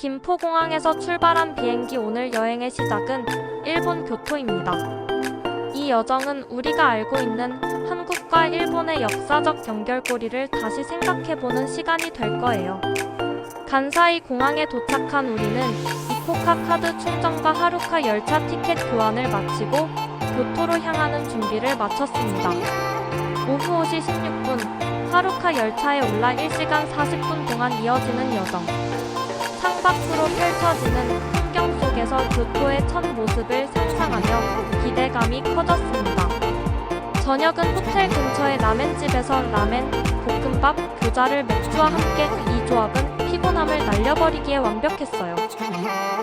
김포공항에서 출발한 비행기 오늘 여행의 시작은 일본 교토입니다. 이 여정은 우리가 알고 있는 한국과 일본의 역사적 연결고리를 다시 생각해보는 시간이 될 거예요. 간사이 공항에 도착한 우리는 이코카 카드 충전과 하루카 열차 티켓 교환을 마치고 교토로 향하는 준비를 마쳤습니다. 오후 5시 16분 하루카 열차에 올라 1시간 40분 동안 이어지는 여정. 창밖으로 펼쳐지는 풍경 속에서 교토의 첫 모습을 상상하며 기대감이 커졌습니다. 저녁은 호텔 근처의 라멘집에서 라멘, 볶음밥, 교자를 맥주와 함께 이 조합은 피곤함을 날려버리기에 완벽했어요.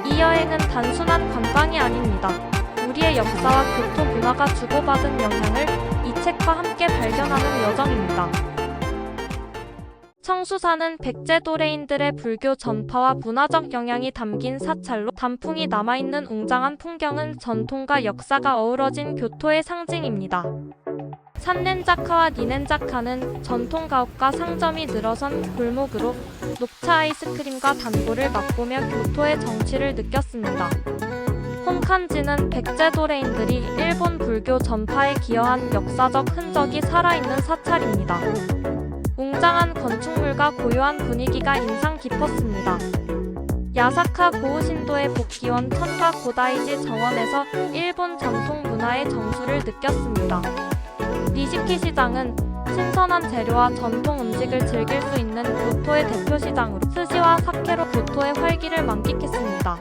이 여행은 단순한 관광이 아닙니다. 우리의 역사와 교토 문화가 주고받은 영향을 이 책과 함께 발견하는 여정입니다. 청수산은 백제 도레인들의 불교 전파와 문화적 영향이 담긴 사찰로 단풍이 남아있는 웅장한 풍경은 전통과 역사가 어우러진 교토의 상징입니다. 산렌자카와 니넨자카는 전통 가옥과 상점이 늘어선 골목으로 녹차 아이스크림과 단골을 맛보며 교토의 정취를 느꼈습니다. 홈칸지는 백제 도레인들이 일본 불교 전파에 기여한 역사적 흔적이 살아있는 사찰입니다. 웅장한 건축물과 고요한 분위기가 인상 깊었습니다. 야사카 고우신도의 복기원 천가 고다이지 정원에서 일본 전통 문화의 정수를 느꼈습니다. 니시키 시장은 신선한 재료와 전통 음식을 즐길 수 있는 교토의 대표 시장으로 스시와 사케로 교토의 활기를 만끽했습니다.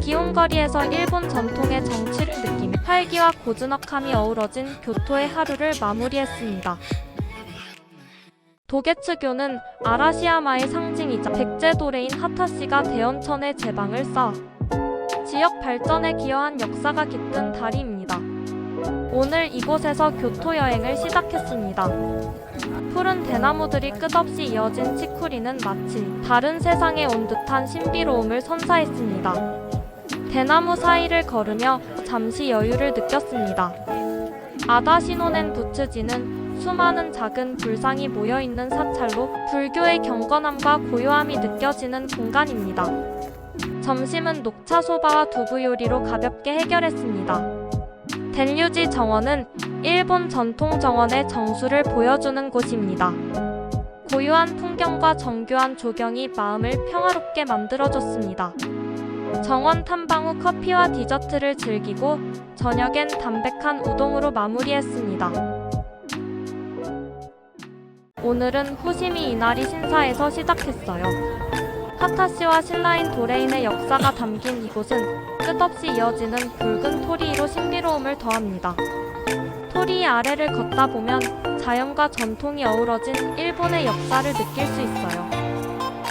기온거리에서 일본 전통의 정취를 느끼며 활기와 고즈넉함이 어우러진 교토의 하루를 마무리했습니다. 도게츠교는 아라시야마의 상징이자 백제 도레인 하타시가 대원천의 제방을 쌓아 지역 발전에 기여한 역사가 깃든 다리입니다. 오늘 이곳에서 교토 여행을 시작했습니다. 푸른 대나무들이 끝없이 이어진 치쿠리는 마치 다른 세상에 온 듯한 신비로움을 선사했습니다. 대나무 사이를 걸으며 잠시 여유를 느꼈습니다. 아다시노넨 부츠지는 수많은 작은 불상이 모여있는 사찰로 불교의 경건함과 고요함이 느껴지는 공간입니다. 점심은 녹차 소바와 두부 요리로 가볍게 해결했습니다. 덴류지 정원은 일본 전통 정원의 정수를 보여주는 곳입니다. 고요한 풍경과 정교한 조경이 마음을 평화롭게 만들어줬습니다. 정원 탐방 후 커피와 디저트를 즐기고 저녁엔 담백한 우동으로 마무리했습니다. 오늘은 후시미 이나리 신사에서 시작했어요. 하타시와 신라인 도레인의 역사가 담긴 이곳은 끝없이 이어지는 붉은 토리로 신비로움을 더합니다. 토리 아래를 걷다 보면 자연과 전통이 어우러진 일본의 역사를 느낄 수 있어요.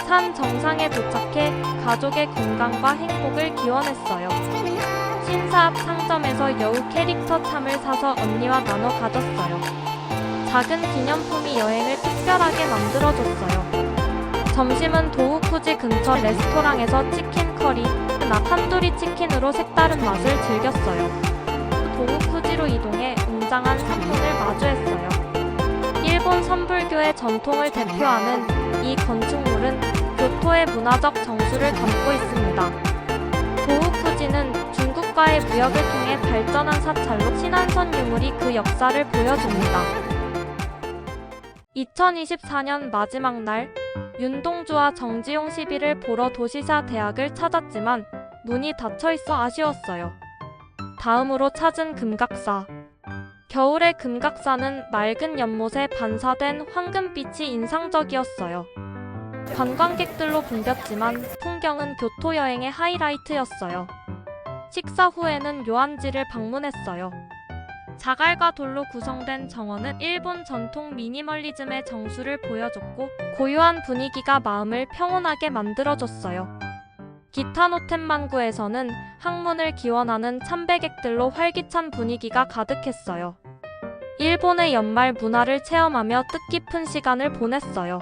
산 정상에 도착해 가족의 건강과 행복을 기원했어요. 신사 앞 상점에서 여우 캐릭터 참을 사서 언니와 나눠 가졌어요. 작은 기념품이 여행을 특별하게 만들어줬어요. 점심은 도우쿠지 근처 레스토랑에서 치킨 커리, 탄두리 치킨으로 색다른 맛을 즐겼어요. 도우쿠지로 이동해 웅장한 산문을 마주했어요. 일본 선불교의 전통을 대표하는 이 건축물은 교토의 문화적 정수를 담고 있습니다. 도우쿠지는 중국과의 무역을 통해 발전한 사찰로 신안선 유물이 그 역사를 보여줍니다. 2024년 마지막 날, 윤동주와 정지용 시비를 보러 도시사 대학을 찾았지만 문이 닫혀있어 아쉬웠어요. 다음으로 찾은 금각사. 겨울의 금각사는 맑은 연못에 반사된 황금빛이 인상적이었어요. 관광객들로 붐볐지만 풍경은 교토 여행의 하이라이트였어요. 식사 후에는 요한지를 방문했어요. 자갈과 돌로 구성된 정원은 일본 전통 미니멀리즘의 정수를 보여줬고 고요한 분위기가 마음을 평온하게 만들어줬어요. 기타노텐만구에서는 학문을 기원하는 참배객들로 활기찬 분위기가 가득했어요. 일본의 연말 문화를 체험하며 뜻깊은 시간을 보냈어요.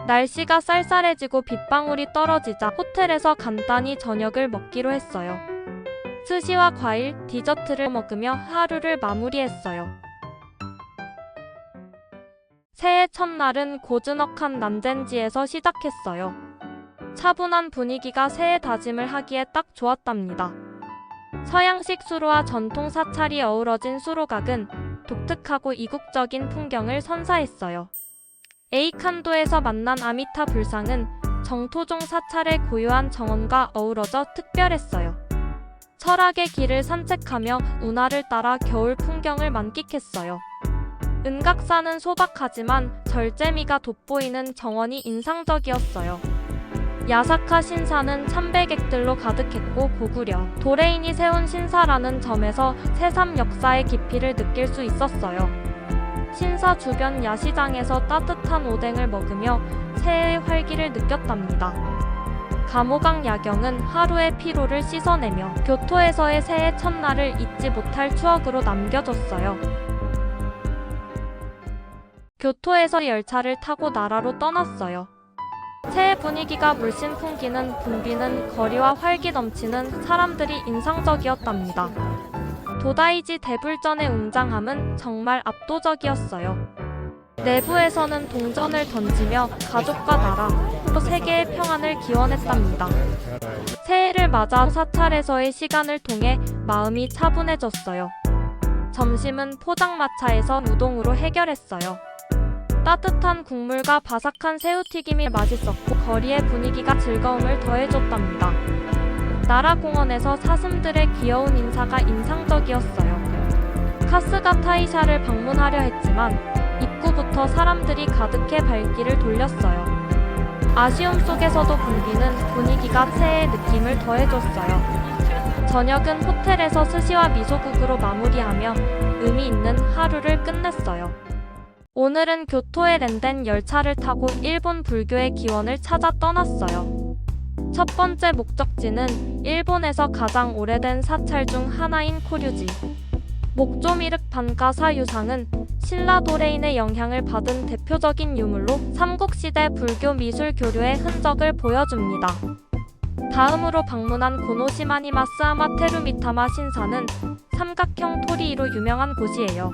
날씨가 쌀쌀해지고 빗방울이 떨어지자 호텔에서 간단히 저녁을 먹기로 했어요. 스시와 과일, 디저트를 먹으며 하루를 마무리했어요. 새해 첫날은 고즈넉한 남젠지에서 시작했어요. 차분한 분위기가 새해 다짐을 하기에 딱 좋았답니다. 서양식 수로와 전통 사찰이 어우러진 수로각은 독특하고 이국적인 풍경을 선사했어요. 에이칸도에서 만난 아미타 불상은 정토종 사찰의 고유한 정원과 어우러져 특별했어요. 철학의 길을 산책하며 운하를 따라 겨울 풍경을 만끽했어요. 은각산은 소박하지만 절제미가 돋보이는 정원이 인상적이었어요. 야사카 신사는 참배객들로 가득했고 고구려, 도레인이 세운 신사라는 점에서 새삼 역사의 깊이를 느낄 수 있었어요. 신사 주변 야시장에서 따뜻한 오뎅을 먹으며 새해의 활기를 느꼈답니다. 감호강 야경은 하루의 피로를 씻어내며 교토에서의 새해 첫날을 잊지 못할 추억으로 남겨줬어요. 교토에서 열차를 타고 나라로 떠났어요. 새해 분위기가 물씬 풍기는 붐비는 거리와 활기 넘치는 사람들이 인상적이었답니다. 도다이지 대불전의 웅장함은 정말 압도적이었어요. 내부에서는 동전을 던지며 가족과 나라, 또 세계의 평안을 기원했답니다. 새해를 맞아 사찰에서의 시간을 통해 마음이 차분해졌어요. 점심은 포장마차에서 우동으로 해결했어요. 따뜻한 국물과 바삭한 새우튀김이 맛있었고 거리의 분위기가 즐거움을 더해줬답니다. 나라공원에서 사슴들의 귀여운 인사가 인상적이었어요. 카스가 타이샤를 방문하려 했지만 입구부터 사람들이 가득해 발길을 돌렸어요. 아쉬움 속에서도 붐비는 분위기가 새해의 느낌을 더해줬어요. 저녁은 호텔에서 스시와 미소국으로 마무리하며 의미 있는 하루를 끝냈어요. 오늘은 교토에 렌덴 열차를 타고 일본 불교의 기원을 찾아 떠났어요. 첫 번째 목적지는 일본에서 가장 오래된 사찰 중 하나인 코류지. 목조미륵 반가사 유상은 신라 도레인의 영향을 받은 대표적인 유물로 삼국시대 불교 미술 교류의 흔적을 보여줍니다. 다음으로 방문한 고노시마니마스 아마테루미타마 신사는 삼각형 토리로 유명한 곳이에요.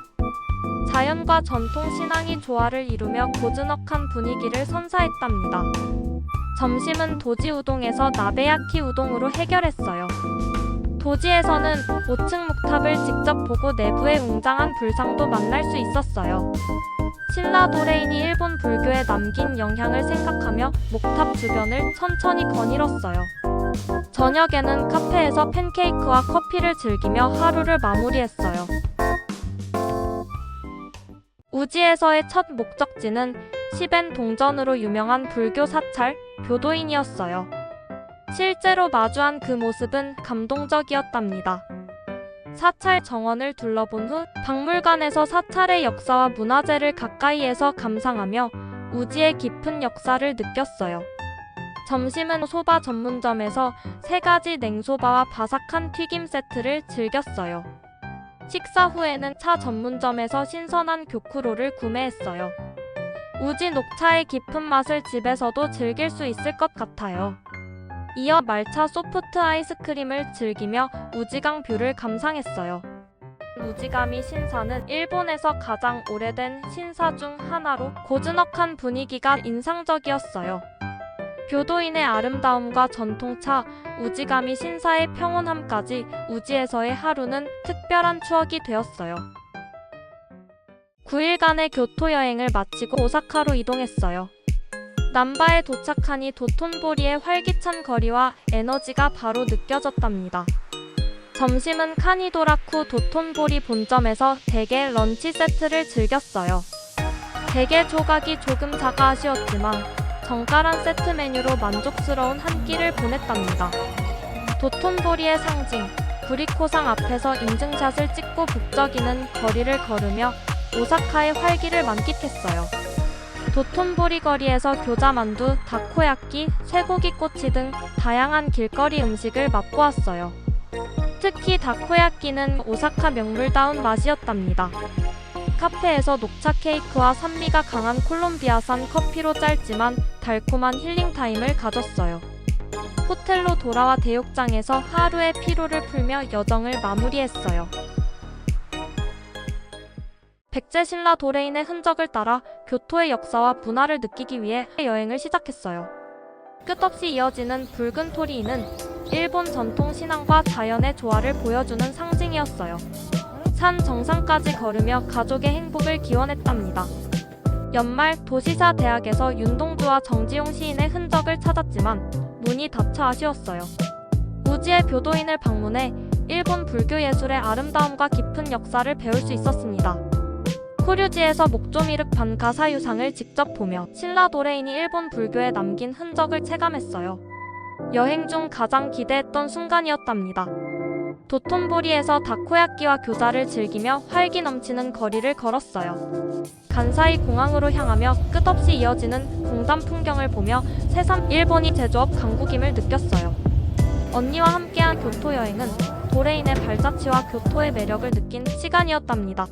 자연과 전통 신앙이 조화를 이루며 고즈넉한 분위기를 선사했답니다. 점심은 도지 우동에서 나베야키 우동으로 해결했어요. 도지에서는 5층 목탑을 직접 보고 내부의 웅장한 불상도 만날 수 있었어요. 신라 도레인이 일본 불교에 남긴 영향을 생각하며 목탑 주변을 천천히 거닐었어요. 저녁에는 카페에서 팬케이크와 커피를 즐기며 하루를 마무리했어요. 우지에서의 첫 목적지는 시벤 동전으로 유명한 불교 사찰 교도인이었어요. 실제로 마주한 그 모습은 감동적이었답니다. 사찰 정원을 둘러본 후 박물관에서 사찰의 역사와 문화재를 가까이에서 감상하며 우지의 깊은 역사를 느꼈어요. 점심은 소바 전문점에서 3가지 냉소바와 바삭한 튀김 세트를 즐겼어요. 식사 후에는 차 전문점에서 신선한 교쿠로를 구매했어요. 우지 녹차의 깊은 맛을 집에서도 즐길 수 있을 것 같아요. 이어 말차 소프트 아이스크림을 즐기며 우지강 뷰를 감상했어요. 우지가미 신사는 일본에서 가장 오래된 신사 중 하나로 고즈넉한 분위기가 인상적이었어요. 교도인의 아름다움과 전통차, 우지가미 신사의 평온함까지 우지에서의 하루는 특별한 추억이 되었어요. 9일간의 교토 여행을 마치고 오사카로 이동했어요. 남바에 도착하니 도톤보리의 활기찬 거리와 에너지가 바로 느껴졌답니다. 점심은 카니도라쿠 도톤보리 본점에서 대게 런치 세트를 즐겼어요. 대게 조각이 조금 작아 아쉬웠지만 정갈한 세트 메뉴로 만족스러운 한 끼를 보냈답니다. 도톤보리의 상징, 구리코상 앞에서 인증샷을 찍고 북적이는 거리를 걸으며 오사카의 활기를 만끽했어요. 도톤보리 거리에서 교자만두, 다코야끼, 쇠고기꼬치 등 다양한 길거리 음식을 맛보았어요. 특히 다코야끼는 오사카 명물다운 맛이었답니다. 카페에서 녹차 케이크와 산미가 강한 콜롬비아산 커피로 짧지만 달콤한 힐링타임을 가졌어요. 호텔로 돌아와 대욕장에서 하루의 피로를 풀며 여정을 마무리했어요. 백제 신라 도레인의 흔적을 따라 교토의 역사와 문화를 느끼기 위해 여행을 시작했어요. 끝없이 이어지는 붉은 토리는 일본 전통 신앙과 자연의 조화를 보여주는 상징이었어요. 산 정상까지 걸으며 가족의 행복을 기원했답니다. 연말 도시사 대학에서 윤동주와 정지용 시인의 흔적을 찾았지만 문이 닫혀 아쉬웠어요. 우지의 교도인을 방문해 일본 불교 예술의 아름다움과 깊은 역사를 배울 수 있었습니다. 쿠류지에서 목조미륵 반가사유상을 직접 보며 신라 도레인이 일본 불교에 남긴 흔적을 체감했어요. 여행 중 가장 기대했던 순간이었답니다. 도톤보리에서 다코야끼와 교자를 즐기며 활기 넘치는 거리를 걸었어요. 간사이 공항으로 향하며 끝없이 이어지는 공단 풍경을 보며 새삼 일본이 제조업 강국임을 느꼈어요. 언니와 함께한 교토 여행은 도레인의 발자취와 교토의 매력을 느낀 시간이었답니다.